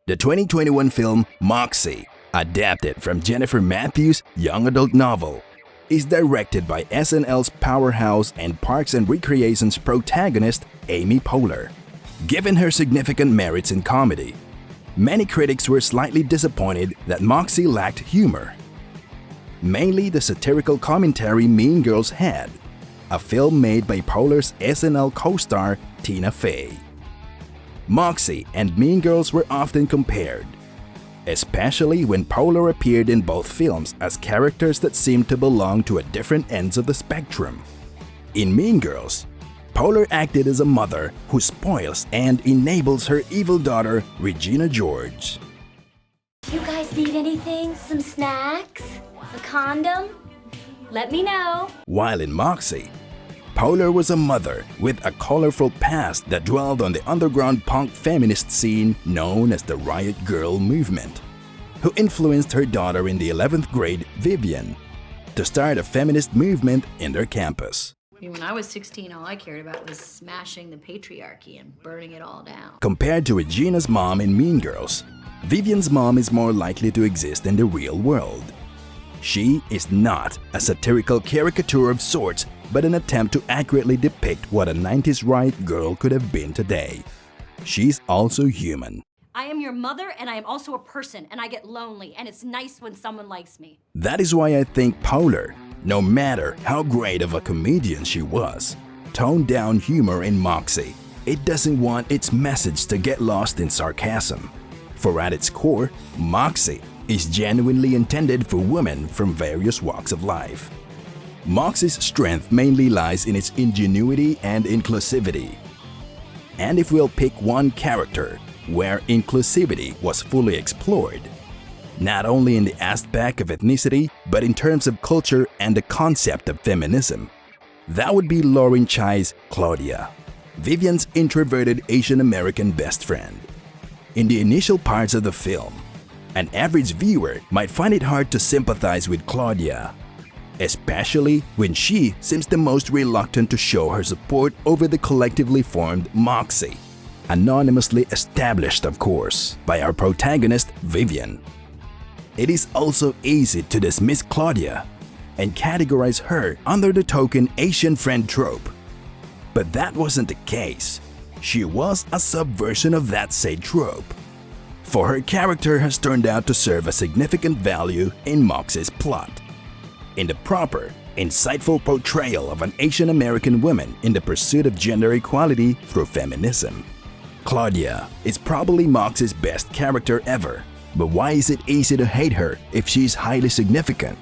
The 2021 film Moxie, adapted from Jennifer Matthews' young adult novel, is directed by SNL's powerhouse and Parks and Recreation's protagonist Amy Poehler. Given her significant merits in comedy, many critics were slightly disappointed that Moxie lacked humor. Mainly the satirical commentary Mean Girls had, a film made by Poehler's SNL co-star Tina Fey. Moxie and Mean Girls were often compared, especially when Poehler appeared in both films as characters that seemed to belong to different ends of the spectrum. In Mean Girls, Poehler acted as a mother who spoils and enables her evil daughter, Regina George. You guys need anything? Some snacks? A condom? Let me know. While in Moxie, Poehler was a mother with a colorful past that dwelled on the underground punk feminist scene known as the Riot Girl movement, who influenced her daughter in the 11th grade, Vivian, to start a feminist movement in their campus. When I was 16, all I cared about was smashing the patriarchy and burning it all down. Compared to Regina's mom in Mean Girls, Vivian's mom is more likely to exist in the real world. She is not a satirical caricature of sorts, but an attempt to accurately depict what a 90s riot girl could have been today. She's also human. I am your mother and I am also a person and I get lonely and it's nice when someone likes me. That is why I think Poehler, no matter how great of a comedian she was, toned down humor in Moxie. It doesn't want its message to get lost in sarcasm. For at its core, Moxie is genuinely intended for women from various walks of life. Moxie's strength mainly lies in its ingenuity and inclusivity. And if we'll pick one character where inclusivity was fully explored, not only in the aspect of ethnicity, but in terms of culture and the concept of feminism, that would be Lauren Chai's Claudia, Vivian's introverted Asian American best friend. In the initial parts of the film, an average viewer might find it hard to sympathize with Claudia, especially when she seems the most reluctant to show her support over the collectively formed Moxie, anonymously established, of course, by our protagonist Vivian. It is also easy to dismiss Claudia and categorize her under the token Asian friend trope. But that wasn't the case. She was a subversion of that said trope, for her character has turned out to serve a significant value in Moxie's plot. In the proper, insightful portrayal of an Asian American woman in the pursuit of gender equality through feminism. Claudia is probably Moxie's best character ever, but why is it easy to hate her if she's highly significant?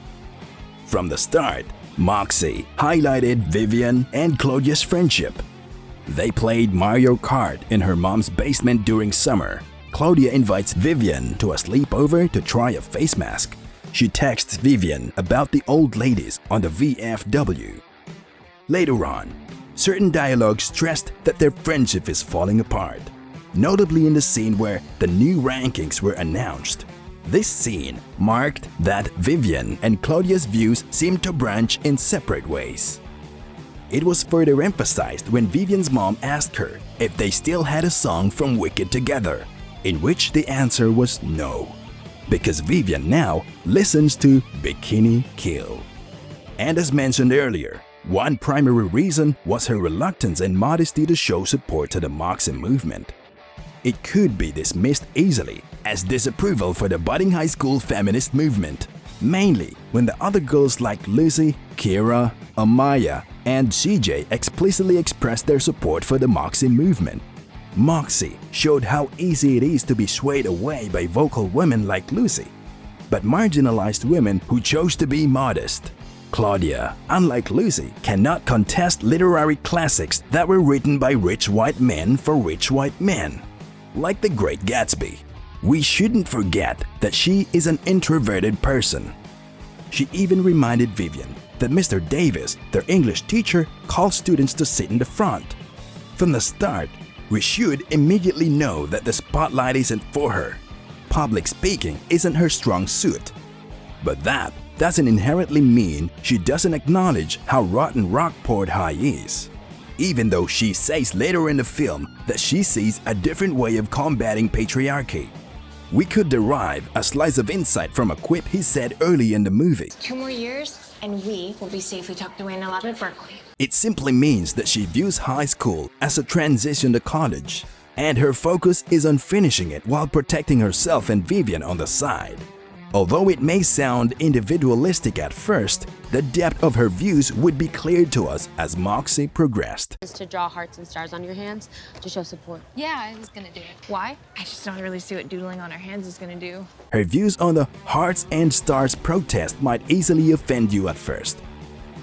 From the start, Moxie highlighted Vivian and Claudia's friendship. They played Mario Kart in her mom's basement during summer. Claudia invites Vivian to a sleepover to try a face mask. She texts Vivian about the old ladies on the VFW. Later on, certain dialogue stressed that their friendship is falling apart, notably in the scene where the new rankings were announced. This scene marked that Vivian and Claudia's views seemed to branch in separate ways. It was further emphasized when Vivian's mom asked her if they still had a song from Wicked together, in which the answer was no, because Vivian now listens to Bikini Kill. And as mentioned earlier, one primary reason was her reluctance and modesty to show support to the Moxie movement. It could be dismissed easily as disapproval for the budding high school feminist movement, mainly when the other girls like Lucy, Kira, Amaya, and CJ explicitly expressed their support for the Moxie movement. Moxie showed how easy it is to be swayed away by vocal women like Lucy, but marginalized women who chose to be modest. Claudia, unlike Lucy, cannot contest literary classics that were written by rich white men for rich white men, like The Great Gatsby. We shouldn't forget that she is an introverted person. She even reminded Vivian that Mr. Davis, their English teacher, calls students to sit in the front. From the start, we should immediately know that the spotlight isn't for her. Public speaking isn't her strong suit. But that doesn't inherently mean she doesn't acknowledge how rotten Rockport High is. Even though she says later in the film that she sees a different way of combating patriarchy. We could derive a slice of insight from a quip he said early in the movie. 2 more years, and we will be safely tucked away in a lab at Berkeley. It simply means that she views high school as a transition to college, and her focus is on finishing it while protecting herself and Vivian on the side. Although it may sound individualistic at first, the depth of her views would be clear to us as Moxie progressed. Is to draw hearts and stars on your hands to show support. Yeah, I was gonna do it. Why? I just don't really see what doodling on our hands is gonna do. Her views on the Hearts and Stars protest might easily offend you at first,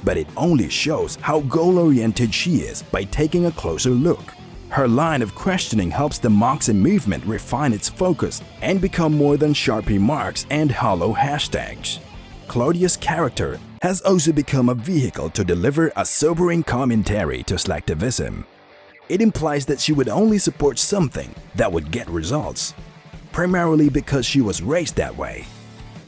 but it only shows how goal-oriented she is by taking a closer look. Her line of questioning helps the Moxie movement refine its focus and become more than sharp remarks and hollow hashtags. Claudia's character has also become a vehicle to deliver a sobering commentary to slacktivism. It implies that she would only support something that would get results, primarily because she was raised that way.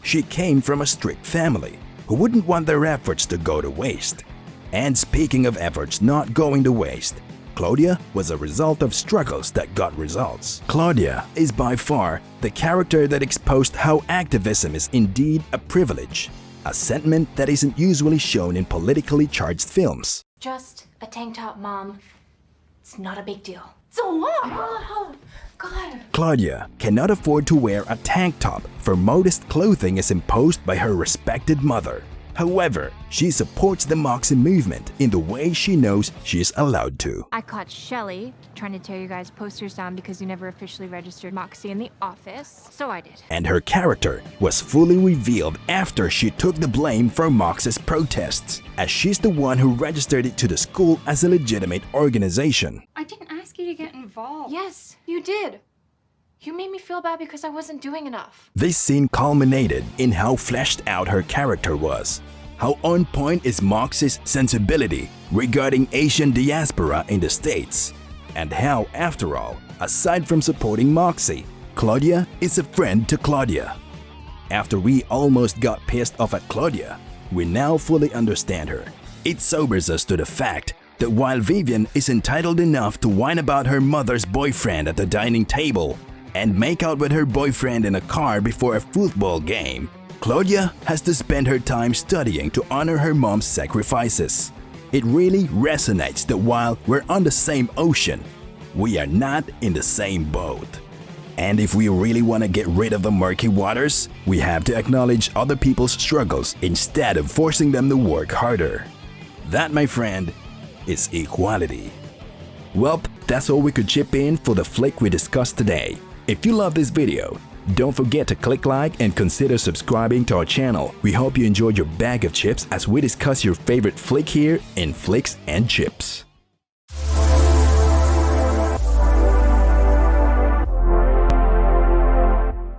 She came from a strict family who wouldn't want their efforts to go to waste. And speaking of efforts not going to waste, Claudia was a result of struggles that got results. Claudia is by far the character that exposed how activism is indeed a privilege, a sentiment that isn't usually shown in politically charged films. Just a tank top, Mom. It's not a big deal. So what? Oh, God. Claudia cannot afford to wear a tank top, for modest clothing is imposed by her respected mother. However, she supports the Moxie movement in the way she knows she is allowed to. I caught Shelly trying to tear you guys' posters down because you never officially registered Moxie in the office, so I did. And her character was fully revealed after she took the blame for Moxie's protests, as she's the one who registered it to the school as a legitimate organization. I didn't ask you to get involved. Yes, you did. You made me feel bad because I wasn't doing enough. This scene culminated in how fleshed out her character was. How on point is Moxie's sensibility regarding Asian diaspora in the States, and how, after all, aside from supporting Moxie, Claudia is a friend to Claudia. After we almost got pissed off at Claudia, we now fully understand her. It sobers us to the fact that while Vivian is entitled enough to whine about her mother's boyfriend at the dining table and make out with her boyfriend in a car before a football game, Claudia has to spend her time studying to honor her mom's sacrifices. It really resonates that while we're on the same ocean, we are not in the same boat. And if we really want to get rid of the murky waters, we have to acknowledge other people's struggles instead of forcing them to work harder. That, my friend, is equality. Well, that's all we could chip in for the flick we discussed today. If you love this video, don't forget to click like and consider subscribing to our channel. We hope you enjoyed your bag of chips as we discuss your favorite flick here in Flicks and Chips.